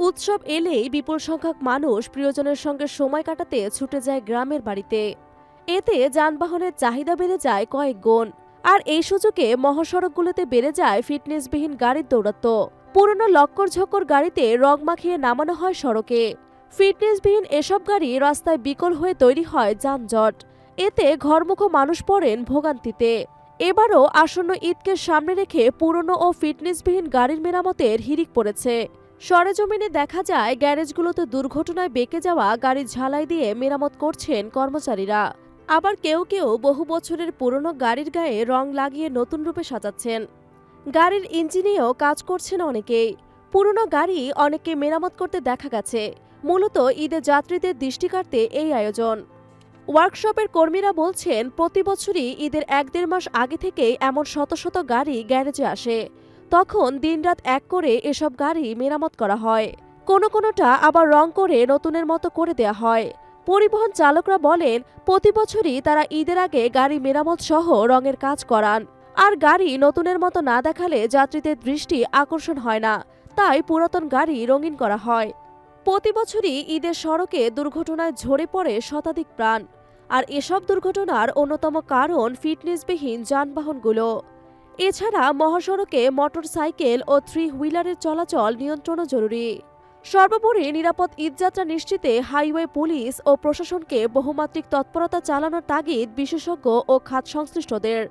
উৎসব এলেই বিপুল সংখ্যক মানুষ প্রিয়জনের সঙ্গে সময় কাটাতে ছুটে যায় গ্রামের বাড়িতে। এতে যানবাহনের চাহিদা বেড়ে যায় কয়েক গুণ। আর এই সুযোগে মহাসড়কগুলোতে বেড়ে যায় ফিটনেসবিহীন গাড়ির দৌরাত্ম্য। পুরনো লক্কর ঝক্কর গাড়িতে রং মাখিয়ে নামানো হয় সড়কে। ফিটনেসবিহীন এসব গাড়ি রাস্তায় বিকল হয়ে তৈরি হয় যানজট। এতে ঘরমুখো মানুষ পড়েন ভোগান্তিতে। এবারও আসন্ন ঈদকে সামনে রেখে পুরনো ও ফিটনেসবিহীন গাড়ির মেরামতের হিড়িক পড়েছে। সরেজমিনে দেখা যায় গ্যারেজগুলোতে দুর্ঘটনায় বেঁকে যাওয়া গাড়ির ঝালাই দিয়ে মেরামত করছেন কর্মচারীরা। আবার কেউ কেউ বহু বছরের পুরনো গাড়ির গায়ে রং লাগিয়ে নতুন রূপে সাজাচ্ছেন। গাড়ির ইঞ্জিনেও কাজ করছেন অনেকেই। পুরনো গাড়ি অনেককে মেরামত করতে দেখা গেছে। মূলত ঈদে যাত্রীদের দৃষ্টি কাড়তে এই আয়োজন। ওয়ার্কশপের কর্মীরা বলছেন, প্রতি বছরই ঈদের 1-1.5 মাস আগে থেকেই এমন শত শত গাড়ি গ্যারেজে আসে। তখন দিনরাত এক করে এসব গাড়ি মেরামত করা হয়। কোনোটা আবার রং করে নতুনের মতো করে দেয়া হয়। পরিবহন চালকরা বলেন, প্রতি বছরই তারা ঈদের আগে গাড়ি মেরামত সহ রঙের কাজ করান। আর গাড়ি নতুনের মতো না দেখালে যাত্রীদের দৃষ্টি আকর্ষণ হয় না, তাই পুরাতন গাড়ি রঙিন করা হয়। প্রতি বছরই ঈদের সড়কে দুর্ঘটনায় ঝরে পড়ে শতাধিক প্রাণ। আর এসব দুর্ঘটনার অন্যতম কারণ ফিটনেসবিহীন যানবাহনগুলো। এছাড়া মহাসড়কে মোটরসাইকেল ও 3 হুইলারের চলাচল নিয়ন্ত্রণও জরুরি। সর্বোপরি নিরাপদ ঈদযাত্রা নিশ্চিতে হাইওয়ে পুলিশ ও প্রশাসনকে বহুমাত্রিক তৎপরতা চালানোর তাগিদ বিশেষজ্ঞ ও খাত সংশ্লিষ্টদের।